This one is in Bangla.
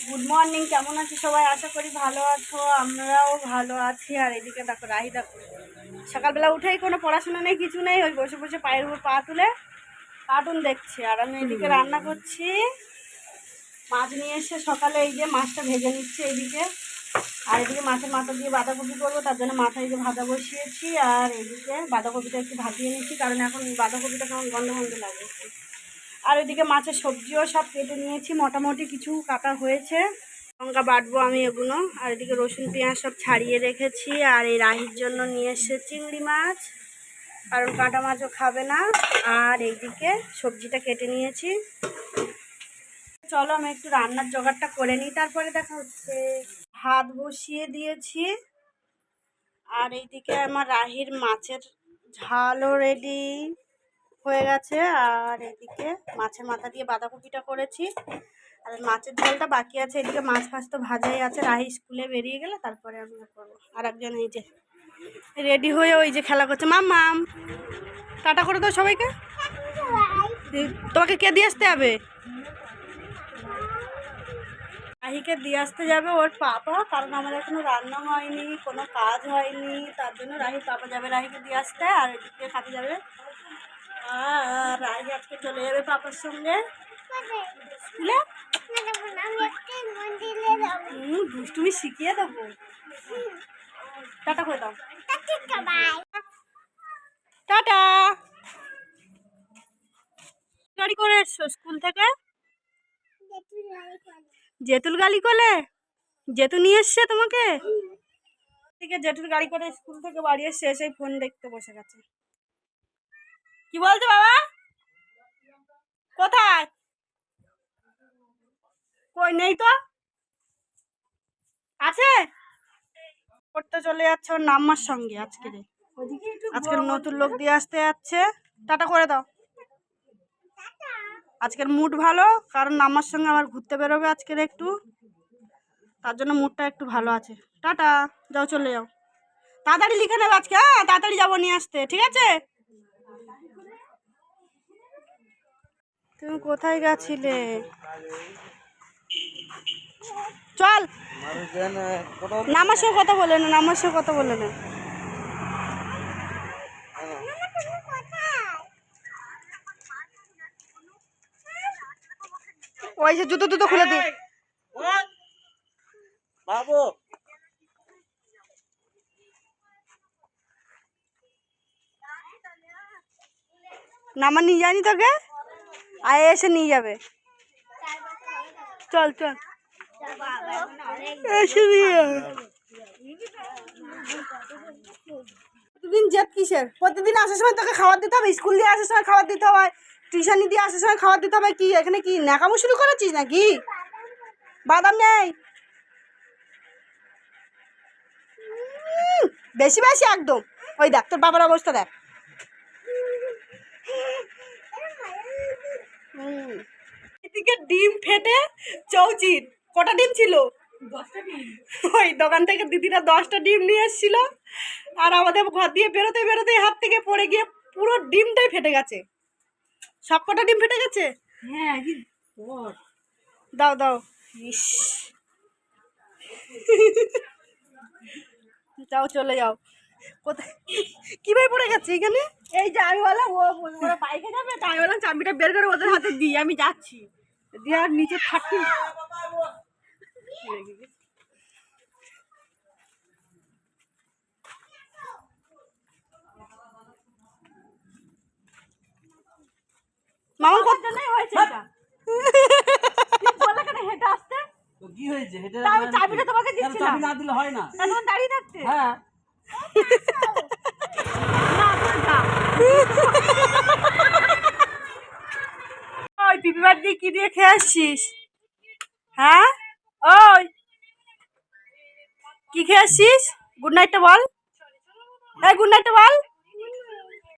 গুড মর্নিং, কেমন আছো সবাই? আশা করি ভালো আছো, আমরাও ভালো আছি। আর এদিকে দেখো রাহি, দেখো সকালবেলা উঠেই কোনো পড়াশোনা নেই, কিছু নেই, ওই বসে বসে পায়ের উপর পা তুলে কার্টুন দেখছে। আর আমি এদিকে রান্না করছি। মাছ নিয়ে এসে সকালে এই যে মাছটা ভেজে নিচ্ছে এইদিকে, আর এদিকে মাছের মাথা দিয়ে বাঁধাকপি করবো, তার জন্য মাথায় যে ভাজা বসিয়েছি। আর এদিকে বাঁধাকপিটা একটু ভাজিয়ে নিচ্ছি, কারণ এখন বাঁধাকপিটা কেমন গন্ধ গন্ধ লাগে। আর ওইদিকে মাছের সবজিও সব কেটে নিয়েছি, মোটামুটি কিছু কাটা হয়েছে, লঙ্কা বাটবো আমি এগুলো। আর এদিকে রসুন পেঁয়াজ সব ছাড়িয়ে রেখেছি। আর এই রাহির জন্য নিয়ে এসে চিংড়ি মাছ, কারণ কাঁটা মাছও খাবে না। আর এইদিকে সবজিটা কেটে নিয়েছি। চলো আমি একটু রান্নার জোগাড়টা করে নিই, তারপরে দেখা হচ্ছে। ভাত বসিয়ে দিয়েছি। আর এইদিকে আমার রাহির মাছের ঝালও রেডি হয়ে গেছে। আর এদিকে মাছের মাথা দিয়ে বাঁধাকপিটা করেছি, আর মাছের ঝোলটা বাকি আছে। এদিকে মাছ ফাছ তো ভাজাই আছে, রাহি স্কুলে বেরিয়ে গেলে তারপরে আমি করবো। আর একজন এই যে রেডি হয়ে ওই যে খেলা করছে। মাম টাটা করে দাও সবাইকে। তোমাকে কে দিয়ে আসতে হবে? রাহিকে দিয়ে আসতে যাবে ওর পাপা, কারণ আমার এখনো রান্না হয়নি, কোনো কাজ হয়নি, তার জন্য রাহির পাপা যাবে রাহিকে দিয়ে আসতে। আর এদিকে খাতে যাবে। আর রাহি আজকে চলে যাবে পাপার সঙ্গে স্কুলে। দুষ্টুমি শিখিয়ে দেবো। টাটা করে দাও। টাটা। গাড়ি করে এসছো স্কুল থেকে? জেতুল গাড়ি করে? জেতু নিয়ে এসছে তোমাকে? থেকে জেতুর গাড়ি করে স্কুল থেকে বাড়ি এসে এসে ফোন দেখতে বসে গেছে। কি বলছো বাবা? কোথায়? কই নেই তো। আছে পড়তে চলে যাচ্ছে ওর নাম্মার সঙ্গে। আজকের নতুন লোক দিয়ে আসতে যাচ্ছে। টাটা করে দাও। আজকের মুড ভালো, কারণ নাম্মার সঙ্গে আমার ঘুরতে বেরোবে আজকের একটু, তার জন্য মুডটা একটু ভালো আছে। টাটা, যাও চলে যাও। তাড়াতাড়ি লিখে নেবে আজকে। হ্যাঁ তাড়াতাড়ি যাবো নিয়ে আসতে, ঠিক আছে? তুমি কোথায় গেছিলে? চল নামার সঙ্গে কথা বলে না, নামার সঙ্গে কথা বলে না। ওই যে জুতো জুতো খুলে দি বাবু। নামা নিয়ে যায়নি তোকে? আয় এসে নিয়ে যাবে। চল চল এসে নিয়ে যাবে। প্রতিদিন জেদ কিসের? প্রতিদিন আসার সময় তোকে খাবার দিতে হবে, স্কুল দিয়ে আসার সময় খাবার দিতে হয়, টিউশনি দিয়ে আসার সময় খাবার দিতে হবে। কি এখানে কি ন্যাকামো শুরু করেছিস নাকি? বাদাম নেই বেশি বেশি একদম। ওই দেখ তোর বাবার অবস্থা দেখ। এদিকে ডিম ফেটে চৌচির। কটা ডিম ছিল? ওই দোকান থেকে দিদিরা 10টা ডিম নিয়ে এসেছিল। আর আমাদের ঘর দিয়ে বেরোতে বেরোতে হাত থেকে পড়ে গিয়ে পুরো ডিমটাই ফেটে গেছে। সব কটা ডিম ফেটে গেছে। হ্যাঁ দাও দাও। ইস যাও চলে যাও। কোথায় কিভাবে পড়ে গেছে এখানে? এই যে আমি বললাম ওরা বাইকে যাবে, তাই বললাম চাবিটা বের করে ওদের হাতে দিই, আমি যাচ্ছি দিয়ে আর নিচে থাকি। মামা কত জন্যই হয়েছে এটা? বলে কেন হেঁটে আসতে? তো কি হয়েছে? হেঁটে আমি চাবিটা তোমাকে দিচ্ছি, চাবি না দিলে হয় না। এখন দাঁড়িয়ে থাকতে। হ্যাঁ না না। ওই পিপি বার দিয়ে কি দিয়ে খেয়ে আসছিস? হ্যাঁ ওই কি খেয়ে আসছিস? গুড নাইটটা বল। এই গুড নাইটটা বল।